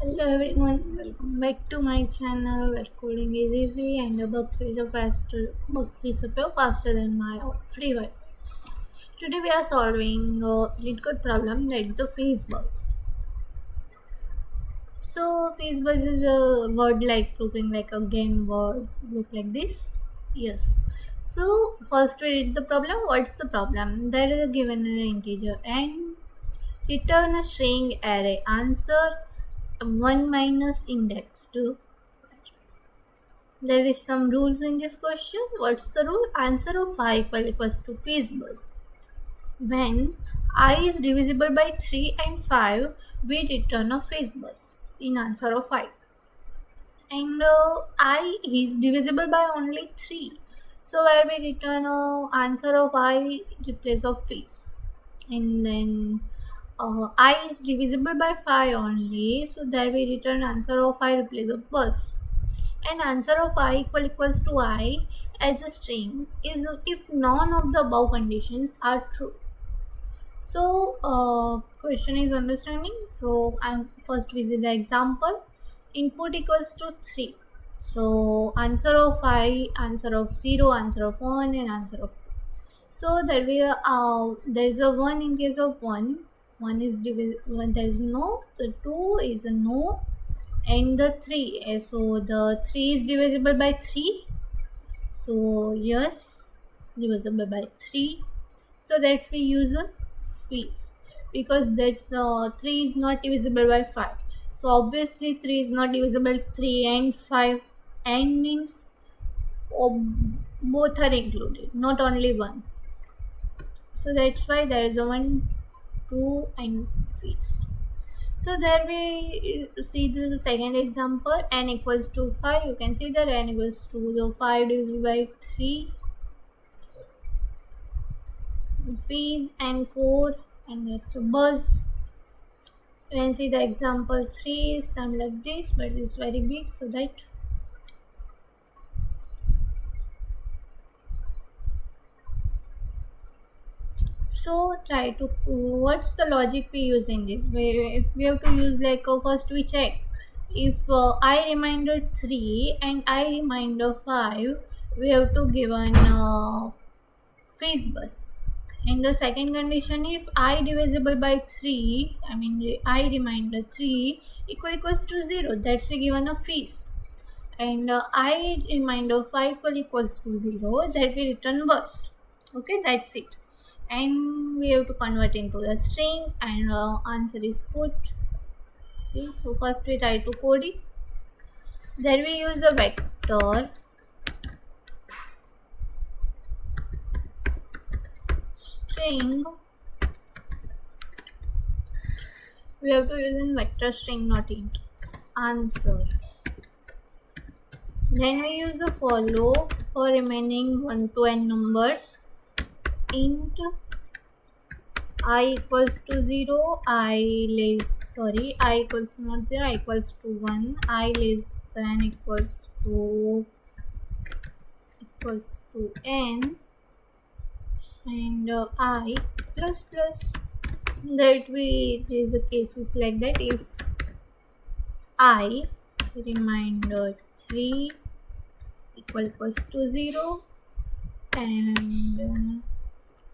Hello everyone, welcome back to my channel where coding is easy and the bugs disappear faster than my free Wi-Fi. Today we are solving a LeetCode problem like the phase bus. So phase bus is a word like looking like a game word, look like this. Yes. So first we read the problem. What's the problem? There is a given an integer and return a string array. Answer 1 minus index 2. There is some rules in this question. What's the rule? Answer of I equals to phase bus. When I is divisible by 3 and 5, we return a phase bus in answer of I. And I is divisible by only 3. So where we return answer of I replace of phase. And then I is divisible by 5 only. So there we return answer of I replace of bus. And answer of I equals to I as a string is if none of the above conditions are true. So question is understanding. So I'm first visit the example. Input equals to 3. So answer of I, answer of 0, answer of 1 and answer of 2. So there is a 1 in case of 1. 1 is divisible, there is no, so 2 is a no, and the 3, so the 3 is divisible by 3, so yes, divisible by 3, so that's we use a fees because that's 3 is not divisible by 5, so obviously 3 is not divisible 3 and 5, and means both are included, not only one, so that's why there is a 1, 2 and fees. So there we see the second example, n equals to 5. You can see that n equals to the 5 divided by 3, fees and 4, and that's a bus. You can see the example 3 is some like this, but it's very big, so that so try to what's the logic we use in this? We have to use like first we check if I reminder 3 and I reminder 5, we have to give an phase bus. And the second condition, if I divisible by 3, I mean I reminder 3 equals to 0, that's we given a phase. And I reminder 5 equals to 0, that we return bus. Okay, that's it. And we have to convert into the string, and answer is put. See, so first we try to code it. Then we use the vector string. We have to use in vector string, not int. Answer. Then we use the for loop for remaining 1 to n numbers. Int I equals to 0, I equals not 0, I equals to 1, I less than equals to n, and I plus plus, that we there's a cases like that if I reminder 3 equals to 0 and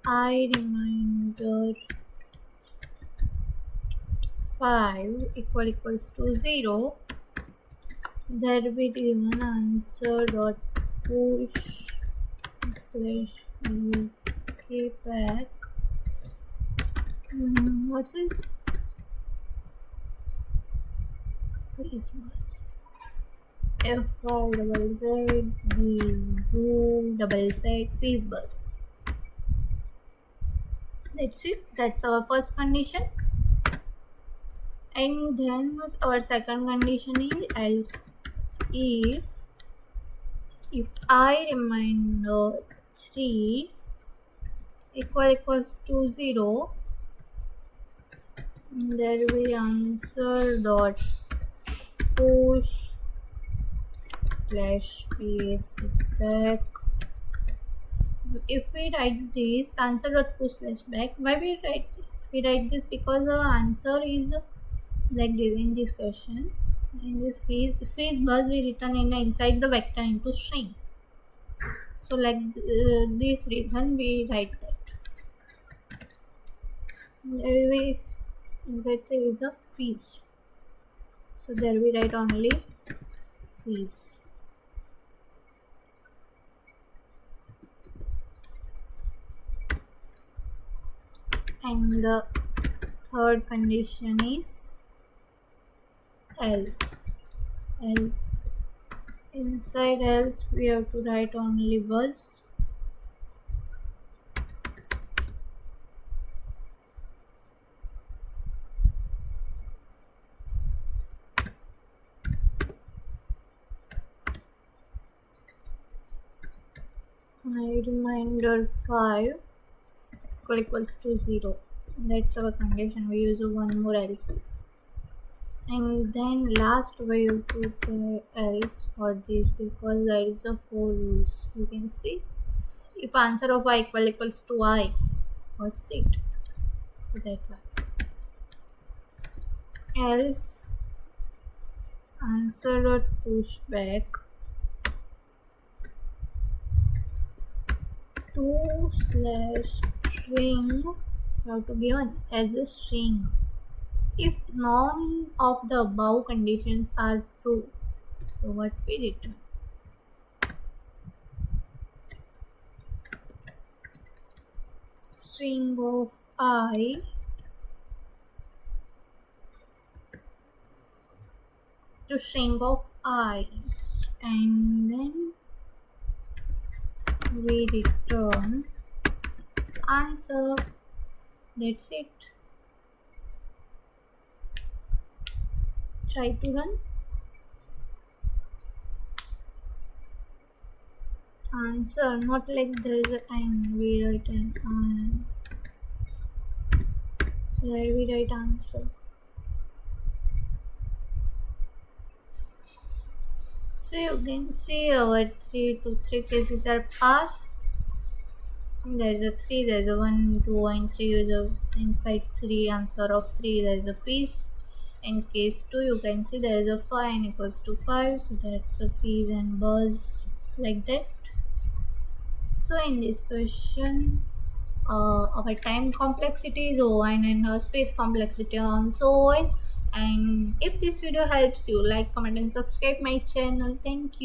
I reminder 5 equals to 0, there will be given answer dot push slash use back. What's it? Phase bus. FR double Z BU double Z phase bus. That's it. That's our first condition. And then our second condition is else if I reminder 3 equals to 0, there we answer dot push slash basic back. If we write this answer dot push slash back, why we write this? We write this because the answer is like this in this question. In this phase bus we return in inside the vector into string. So like this reason we write that. There we inside there is a fees. So there we write only fees. And the third condition is else. Else inside else we have to write only bus. I reminder 5 equals to 0. That's our condition. We use one more else if. And then last we have to put else for this because there is a 4 rules. You can see if answer of y equals to I, what's it? So that one. Else answer or pushback 2/string you have to given as a string if none of the above conditions are true. So what we return? String of I to string of I, and then we return answer. That's it. Try to run. Answer not like there is a and we write an and where we write answer. So you can see our 3 to 3 cases are passed. There is a 3, there is a 1, 2 and 3 is a inside 3 answer of 3 there is a fees. In case 2 you can see there is a 5 and equals to 5, so that's a fees and buzz like that. So in this question our time complexity is O1 and space complexity also O. And if this video helps you, like, comment and subscribe my channel. Thank you.